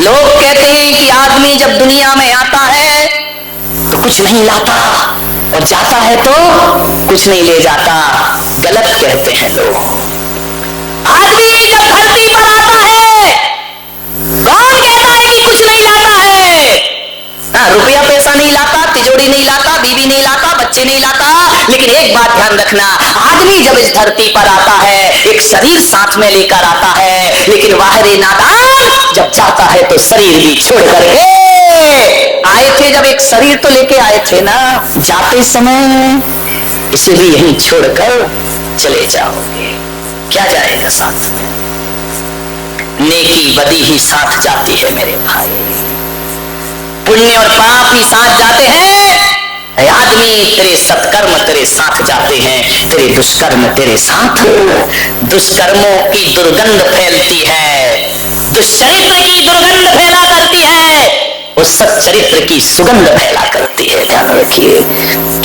लोग कहते हैं कि आदमी जब दुनिया में आता है तो कुछ नहीं लाता और जाता है तो कुछ नहीं ले जाता। गलत कहते हैं लोग। आदमी जब धरती पर आता है कौन कहता है कि कुछ नहीं लाता है? रुपया पैसा नहीं लाता, तिजोरी नहीं लाता, बीवी नहीं लाता, बच्चे नहीं लाता। लेकिन एक बात ध्यान रखना, आदमी जब इस धरती पर आता है एक शरीर साथ में लेकर आता है, लेकिन वाहरे नादान जब जाता है तो शरीर भी छोड़ करके आए थे। जब एक शरीर तो लेके आए थे ना, जाते समय इसलिए यहीं छोड़कर चले जाओगे। क्या जाएगा साथ में? नेकी बदी ही साथ जाती है मेरे भाई, पुण्य और पाप ही साथ जाते हैं। आदमी तेरे सत्कर्म तेरे साथ जाते हैं, तेरे दुष्कर्म तेरे साथ। दुष्कर्मों की दुर्गंध फैलती है, दुष्चरित्र की दुर्गंध फैला करती है, उस सच्चरित्र की सुगंध फैला करती है। ध्यान रखिए,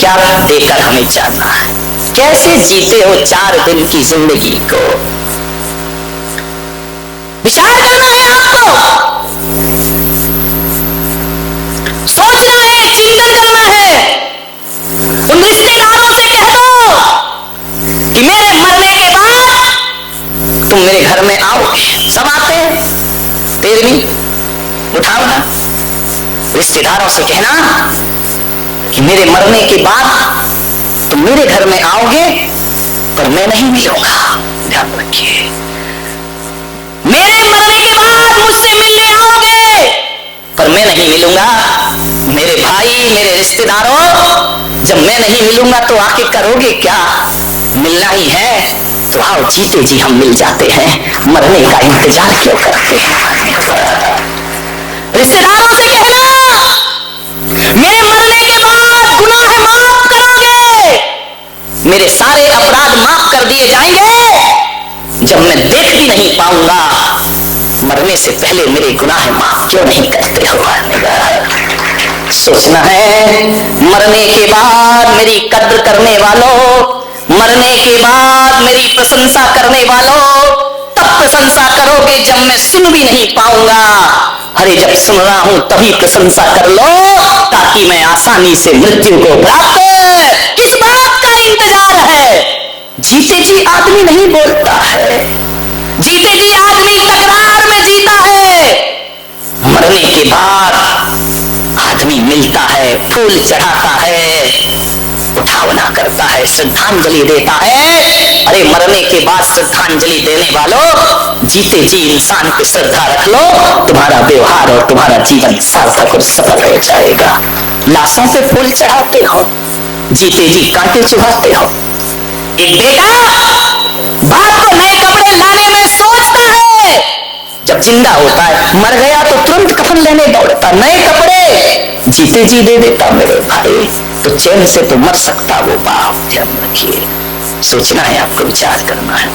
क्या देकर हमें जाना है, कैसे जीते हो 4 दिन की जिंदगी को, विचार करना है आपको, सोचना है, चिंतन करना है। उन रिश्तेदारों से कह दो कि मेरे मरने के बाद तुम मेरे घर में आओगे। सब आते हैं, 13वीं उठाओ ना। रिश्तेदारों से कहना कि मेरे मरने के बाद तुम मेरे घर में आओगे पर मैं नहीं मिलूंगा। ध्यान रखिए, मेरे मरने के बाद मुझसे मिलने आओगे पर मैं नहीं मिलूंगा। मेरे भाई, मेरे रिश्तेदारों, जब मैं नहीं मिलूंगा तो आके करोगे क्या? मिलना ही है तो आओ, जीते जी हम मिल जाते हैं, मरने का इंतजार क्यों करते हैं? रिश्तेदारों से कहना मेरे मरने के बाद गुनाह माफ करोगे, मेरे सारे अपराध माफ कर दिए जाएंगे। जब मैं देख भी नहीं पाऊंगा, मरने से पहले मेरे गुनाह माफ क्यों नहीं करते हो? सोचना है, मरने के बाद मेरी कद्र करने वालों, मरने के बाद मेरी प्रशंसा करने वालों, तब प्रशंसा करोगे जब मैं सुन भी नहीं पाऊंगा। अरे जब सुन रहा हूं तभी प्रशंसा कर लो, ताकि मैं आसानी से मृत्यु को प्राप्त। किस बात का इंतजार है? जीते जी आदमी नहीं बोलता है, जीते जी आदमी तकरार में जीता है। मरने के बाद आदमी मिलता है, फूल चढ़ाता है, उठावना करता है, श्रद्धांजलि देता है। अरे मरने के बाद श्रद्धांजलि देने वालों, जीते जी इंसान की श्रद्धा रख लो, तुम्हारा व्यवहार और तुम्हारा जीवन सार्थक और सफल हो जाएगा। लाशों पे फूल चढ़ाते हो, जीते जी कांटे चुभाते हो। एक बेटा बाप को नए कपड़े लाने में सोचता है, जब जिंदा होता है, मर गया तो तुरंत कफन लेने दौड़ता, नए कपड़े जीते जी दे देता। मेरे भाई, तो चैन से तो मर सकता वो बाप। ध्यान रखिए, सोचना है आपको, विचार करना है।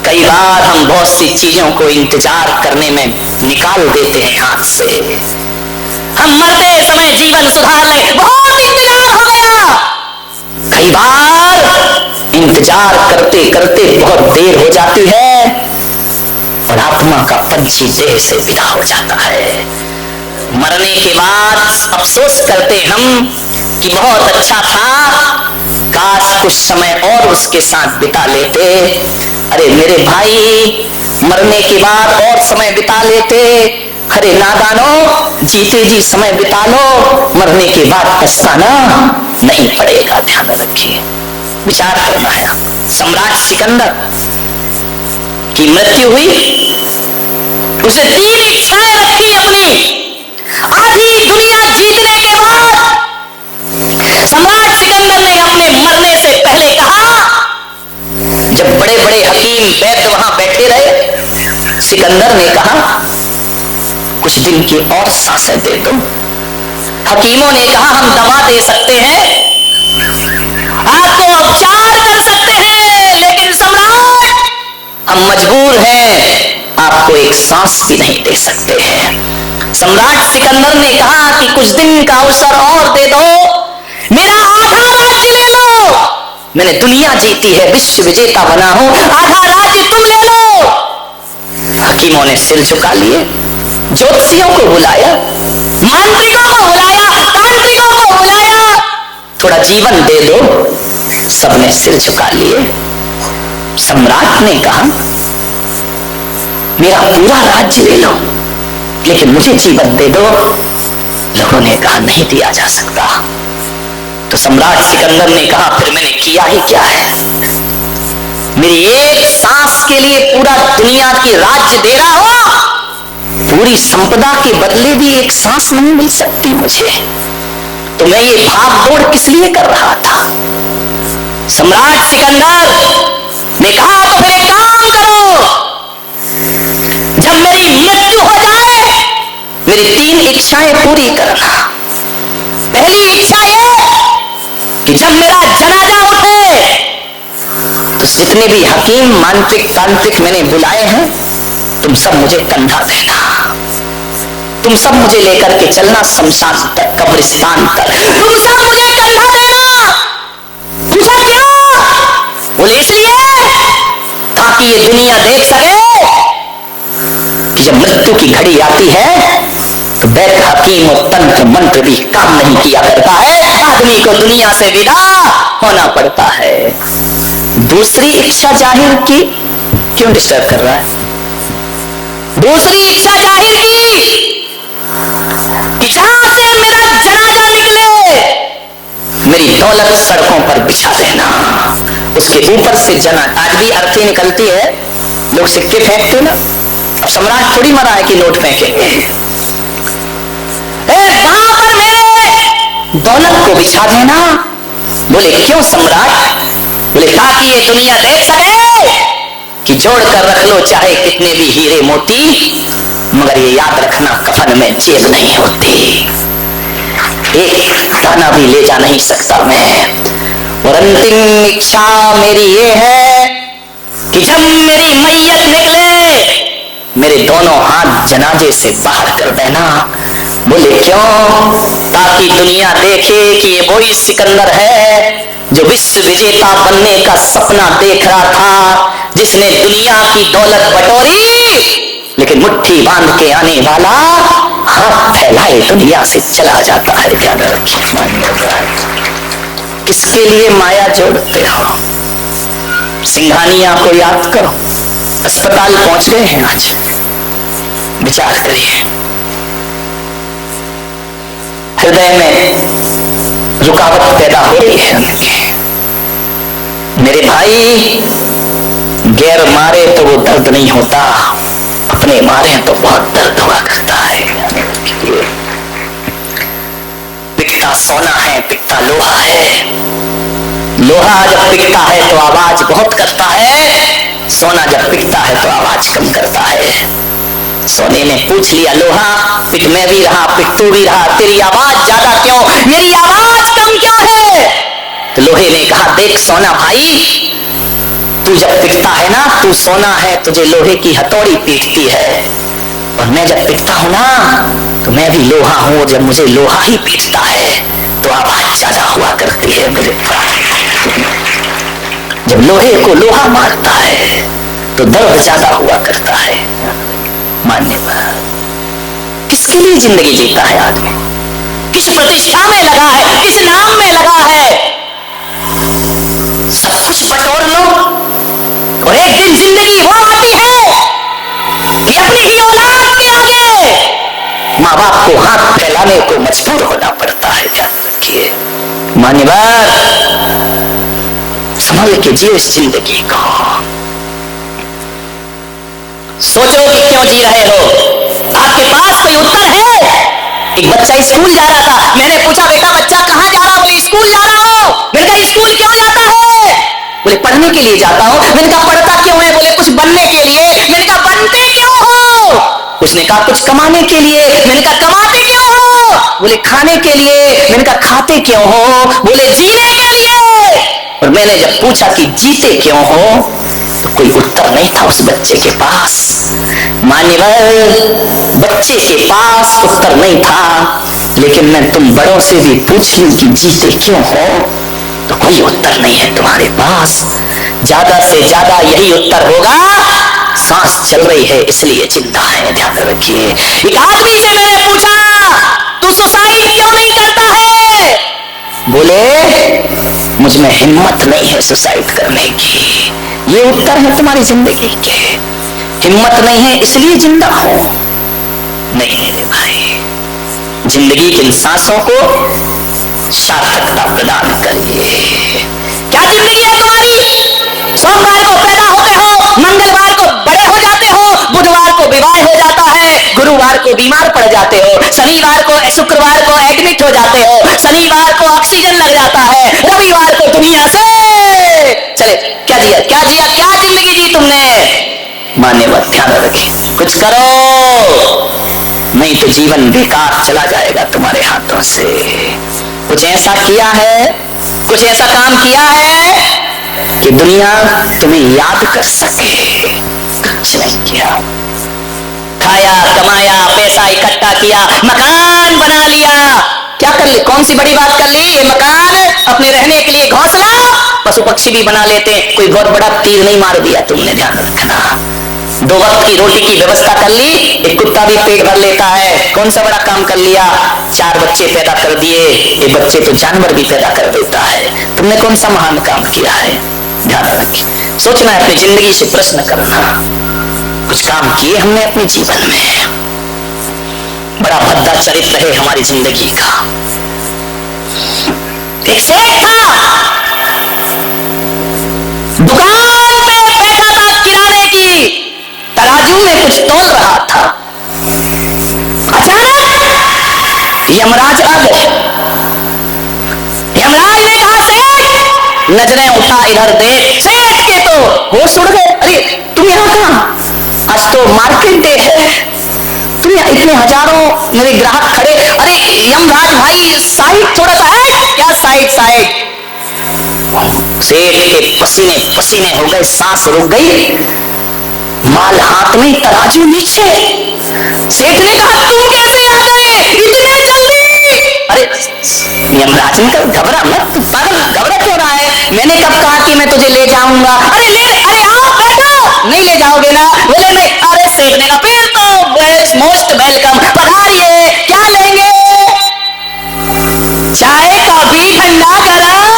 कई बार हम बहुत सी चीजों को इंतजार करने में निकाल देते हैं हाथ से। हम मरते समय जीवन सुधार ले, बहुत इंतजार हो गया। कई बार इंतजार करते करते बहुत देर हो जाती है और आत्मा का पंछी देह से विदा हो जाता है। मरने के बाद अफसोस करते हम कि बहुत अच्छा था, काश कुछ समय और उसके साथ बिता लेते। अरे मेरे भाई, मरने के बाद और समय बिता लेते। अरे नादानो, जीते जी समय बिता लो, मरने के बाद पछताना नहीं पड़ेगा। ध्यान रखिए, विचार करना है आपको। सम्राट सिकंदर की मृत्यु हुई, उसे 3 इच्छाएं रखी अपनी। आधी दुनिया जीतने के बाद सम्राट सिकंदर ने अपने मरने से पहले कहा, जब बड़े बड़े हकीम वैद्य वहां बैठे रहे, सिकंदर ने कहा कुछ दिन की और सांसें दे दो। हकीमों ने कहा हम दवा दे सकते हैं, आपको उपचार कर सकते हैं, लेकिन सम्राट हम मजबूर हैं, आपको एक सांस भी नहीं दे सकते हैं। सम्राट सिकंदर ने कहा कि कुछ दिन का अवसर और दे दो, मेरा आधा राज्य ले लो। मैंने दुनिया जीती है, विश्व विजेता बना हूं, आधा राज्य तुम ले लो। हकीमों ने सिर झुका लिए, ज्योतिषियों को बुलाया, मांत्रिकों को बुलाया, तांत्रिकों को बुलाया, थोड़ा जीवन दे दो। सबने सिर झुका लिए। सम्राट ने कहा मेरा पूरा राज्य ले लो लेकिन मुझे जीवन दे दो। लोगों ने कहा नहीं दिया जा सकता। तो सम्राट सिकंदर ने कहा फिर मैंने किया ही क्या है? मेरी एक सांस के लिए पूरा दुनिया की राज्य दे रहा हो, पूरी संपदा के बदले भी एक सांस नहीं मिल सकती मुझे, तो मैं ये भाग दौड़ किस लिए कर रहा था? सम्राट सिकंदर ने कहा तो फिर एक काम करो, जब मेरी मृत्यु हो जाए मेरी 3 इच्छाएं पूरी करना। पहली इच्छा यह कि जब मेरा जनाजा उठे तो जितने भी हकीम मांत्रिक तांत्रिक मैंने बुलाए हैं तुम सब मुझे कंधा देना, तुम सब मुझे लेकर के चलना शमशान तक, कब्रिस्तान तक, तुम सब मुझे कंधा देना। पूछा क्यों? बोले इसलिए ताकि ये दुनिया देख सके कि जब मृत्यु की घड़ी आती है तो वैद्य हकीम और तंत्र मंत्र भी काम नहीं किया करता है, आदमी को दुनिया से विदा होना पड़ता है। दूसरी इच्छा जाहिर की, क्यों डिस्टर्ब कर रहा है? दूसरी इच्छा जाहिर की कि जहां से मेरा जनाजा निकले मेरी दौलत सड़कों पर बिछा देना, उसके ऊपर से जना। आज भी अर्थी निकलती है, लोग सिक्के फेंकते ना, अब सम्राट थोड़ी मरा है कि नोट फेंकेंगे। वहां पर मेरे दौलत को बिछा देना। बोले क्यों सम्राट? बोले ताकि ये दुनिया देख सके कि जोड़ कर रख लो चाहे कितने भी हीरे मोती, मगर ये याद रखना कफन में जेब नहीं होती, एक दाना भी ले जा नहीं सकता मैं। और अंतिम इच्छा मेरी ये है कि जब मेरी मैयत निकले मेरे दोनों हाथ जनाजे से बाहर कर देना। बोले क्यों? ताकि दुनिया देखे कि ये वही सिकंदर है जो विश्व विजेता बनने का सपना देख रहा था, जिसने दुनिया की दौलत बटोरी लेकिन मुट्ठी बांध के आने वाला हाथ फैलाए दुनिया से चला जाता है। ध्यान रखिए, किसके लिए माया जोड़ते हो? सिंघानिया को याद करो, अस्पताल पहुंच गए हैं आज, विचार करिए। हृदय में रुकावट पैदा हो रही है मेरे भाई। गैर मारे तो वो दर्द नहीं होता, अपने मारे तो बहुत दर्द हुआ करता है। पिघता सोना है, पिघता लोहा है। लोहा जब पिघता है तो आवाज बहुत करता है, सोना जब पिघता है तो आवाज कम करता है। सोने ने पूछ लिया लोहा, पिघ मैं भी रहा, पिघ तू भी रहा, तेरी आवाज ज्यादा क्यों, मेरी आवाज कम क्यों है? तो लोहे ने कहा देख सोना भाई, तू जब पिघता है ना, तू सोना है, तुझे लोहे की हथौड़ी पीटती है, और मैं जब पिघता हूं ना तो मैं भी लोहा हूं, जब मुझे लोहा ही पीटता है तो आवाज ज्यादा हुआ करती है मेरे पास। जब लोहे को लोहा मारता है तो दर्द ज्यादा हुआ करता है। मानने पर किसके लिए जिंदगी जीता है आदमी? किस प्रतिष्ठा में लगा है, किस नाम में लगा है? सब कुछ बटोर लो और एक दिन जिंदगी वो आती है कि अपनी ही औलाद के आगे माँ बाप को हाथ फैलाने को मजबूर होना पड़ता है। ध्यान रखिए मान्यवर, संभल के जियो इस जिंदगी को। सोचो कि क्यों जी रहे हो, आपके पास कोई उत्तर है? एक बच्चा स्कूल जा रहा था, मैंने पूछा बेटा बच्चा कहाँ जा रहा हो? बोले स्कूल जा रहा हो। मैंने कहा स्कूल क्यों जाता है? बोले पढ़ने के लिए जाता हूँ। मैंने कहा पढ़ता क्यों है? बोले कुछ बनने के लिए। मैंने कहा बनते क्यों हो? उसने कहा कुछ कमाने के लिए। मैंने कहा कमाते क्यों हो? बोले खाने के लिए। मैंने कहा खाते क्यों हो? बोले जीने के लिए। और मैंने जब पूछा कि जीते क्यों हो तो कोई उत्तर नहीं था उस बच्चे के पास। मान्यवर, बच्चे के पास उत्तर नहीं था, लेकिन मैं तुम बड़ों से भी पूछ लूं कि जीते क्यों हो तो कोई उत्तर नहीं है तुम्हारे पास। ज्यादा से ज्यादा यही उत्तर होगा सांस चल रही है इसलिए जिंदा है, ध्यान रखिए। एक आदमी से मैंने पूछा तू सुसाइड क्यों नहीं करता है? बोले मुझ में हिम्मत नहीं है सुसाइड करने की। ये उत्तर है तुम्हारी जिंदगी के। हिम्मत नहीं है इसलिए जिंदा हो? नहीं मेरे भाई, जिंदगी की इन सांसों को सार्थकता प्रदान करिए। क्या जिंदगी है तुम्हारी? सोमवार को पैदा होते हो, मंगलवार को बड़े हो जाते हो, बुधवार को विवाह हो जाता है, गुरुवार को बीमार पड़ जाते हो, शनिवार को शुक्रवार को एडमिट हो जाते हो, शनिवार को ऑक्सीजन लग जाता है, रविवार को दुनिया से चले। क्या जिया क्या जिया, क्या जिंदगी जी तुमने? माने बात ध्यान रखिए, कुछ करो नहीं तो जीवन बेकार चला जाएगा तुम्हारे हाथों से। कुछ ऐसा किया है, कुछ ऐसा काम किया है कि दुनिया तुम्हें याद कर सके? कुछ नहीं किया। खाया, कमाया, पैसा इकट्ठा किया, मकान बना लिया। क्या कर ली? कौन सी बड़ी बात कर ली? ये मकान, अपने रहने के लिए घोंसला, पशु पक्षी भी बना लेते। कोई बहुत बड़ा तीर नहीं मार दिया तुमने, ध्यान रखना। 2 वक्त की रोटी की व्यवस्था कर ली, एक कुत्ता भी पेट भर लेता है। कौन सा बड़ा काम कर लिया? 4 बच्चे पैदा कर दिए। एक बच्चे तो जानवर भी पैदा कर देता है। तुमने कौन सा महान काम किया है? ध्यान रखिए, सोचना है, अपनी जिंदगी से प्रश्न करना। कुछ काम किए हमने अपने जीवन में? बड़ा भद्दा चरित्र है हमारी जिंदगी का। एक सेठ था, दुकान पे बैठा था किराने की, तराजू में कुछ तोल रहा था। अचानक यमराज आ गए। यमराज ने कहा सेठ, नजरें उठा इधर देख। सेठ के तो होश उड़ गए। अरे तुम यहाँ कहाँ? आज तो मार्केट डे है, तुम यहाँ इतने हजारों मेरे ग्राहक खड़े। अरे यमराज भाई साइड थोड़ा सा है क्या? Side side. सेठ के पसीने पसीने हो गए, सांस रुक गई, माल हाथ में, तराजू नीचे। सेठ ने कहा तुम कैसे आ गए इतने जल्दी? अरे यमराज ने कहा घबरा मत, पागल घबरा क्यों रहा है? मैंने कब कहा कि मैं तुझे ले जाऊंगा? अरे आओ बैठो। नहीं ले जाओगे ना? बोले नहीं। अरे सेठ ने कहा फिर तो मोस्ट वेलकम, पधारिए। क्या लेंगे? चाय, कॉफी, ठंडा, गरम,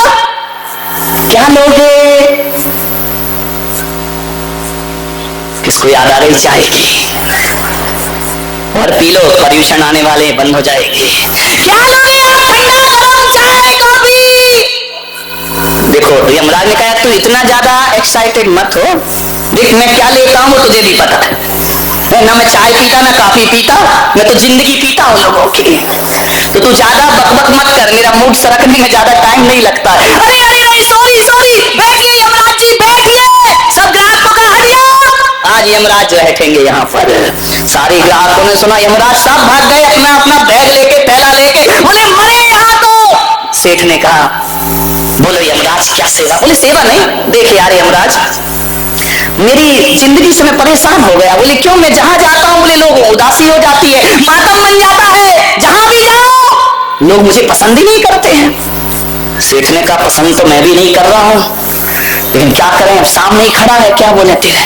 क्या लोगे? किसको याद आ रही चाय की? और पी लो, पॉल्यूशन आने वाले बंद हो जाएगी। क्या लोगे आप? ठंडा, गरम, चाय, कॉफी। देखो यमराज ने कहा तू इतना ज्यादा एक्साइटेड मत हो, देख मैं क्या लेता हूँ तुझे भी पता है ना। मैं चाय पीता ना कॉफी पीता, मैं तो जिंदगी पीता हूँ लोगों की। तो तू ज्यादा बकबक मत कर, मेरा मूड सरकने में ज्यादा टाइम नहीं लगता है। अरे अरे नहीं, सॉरी सॉरी, बैठिए यमराज जी बैठिए, सब ग्राहकों का हट जाओ। आज यमराज बैठेंगे यहाँ पर। सारे ग्राहकों ने सुना यमराज साहब भाग गए अपना अपना बैग लेके, थैला लेके। बोले मरे यहाँ तो। सेठ ने कहा बोलो यमराज क्या सेवा? बोले सेवा नहीं, देख यार यमराज मेरी जिंदगी से मैं परेशान हो गया। बोले क्यों? मैं जहां जाता हूं बोले लोग उदासी हो जाती है, मातम बन जाता है, जहां भी जाओ लोग मुझे पसंद ही नहीं करते हैं। सेठ ने कहा पसंद तो मैं भी नहीं कर रहा हूं, लेकिन क्या करें, अब सामने ही खड़ा है, क्या बोले तेरे?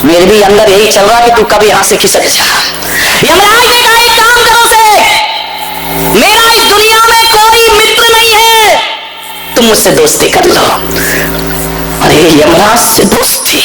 मेरे भी अंदर यही चल रहा है कि तू कभी यहां से खिसक जा। यमराज ने कहा एक काम करो सेठ, मेरा इस दुनिया में कोई मित्र नहीं है, तुम मुझसे दोस्ती कर लो। अरे यमराज से दोस्ती?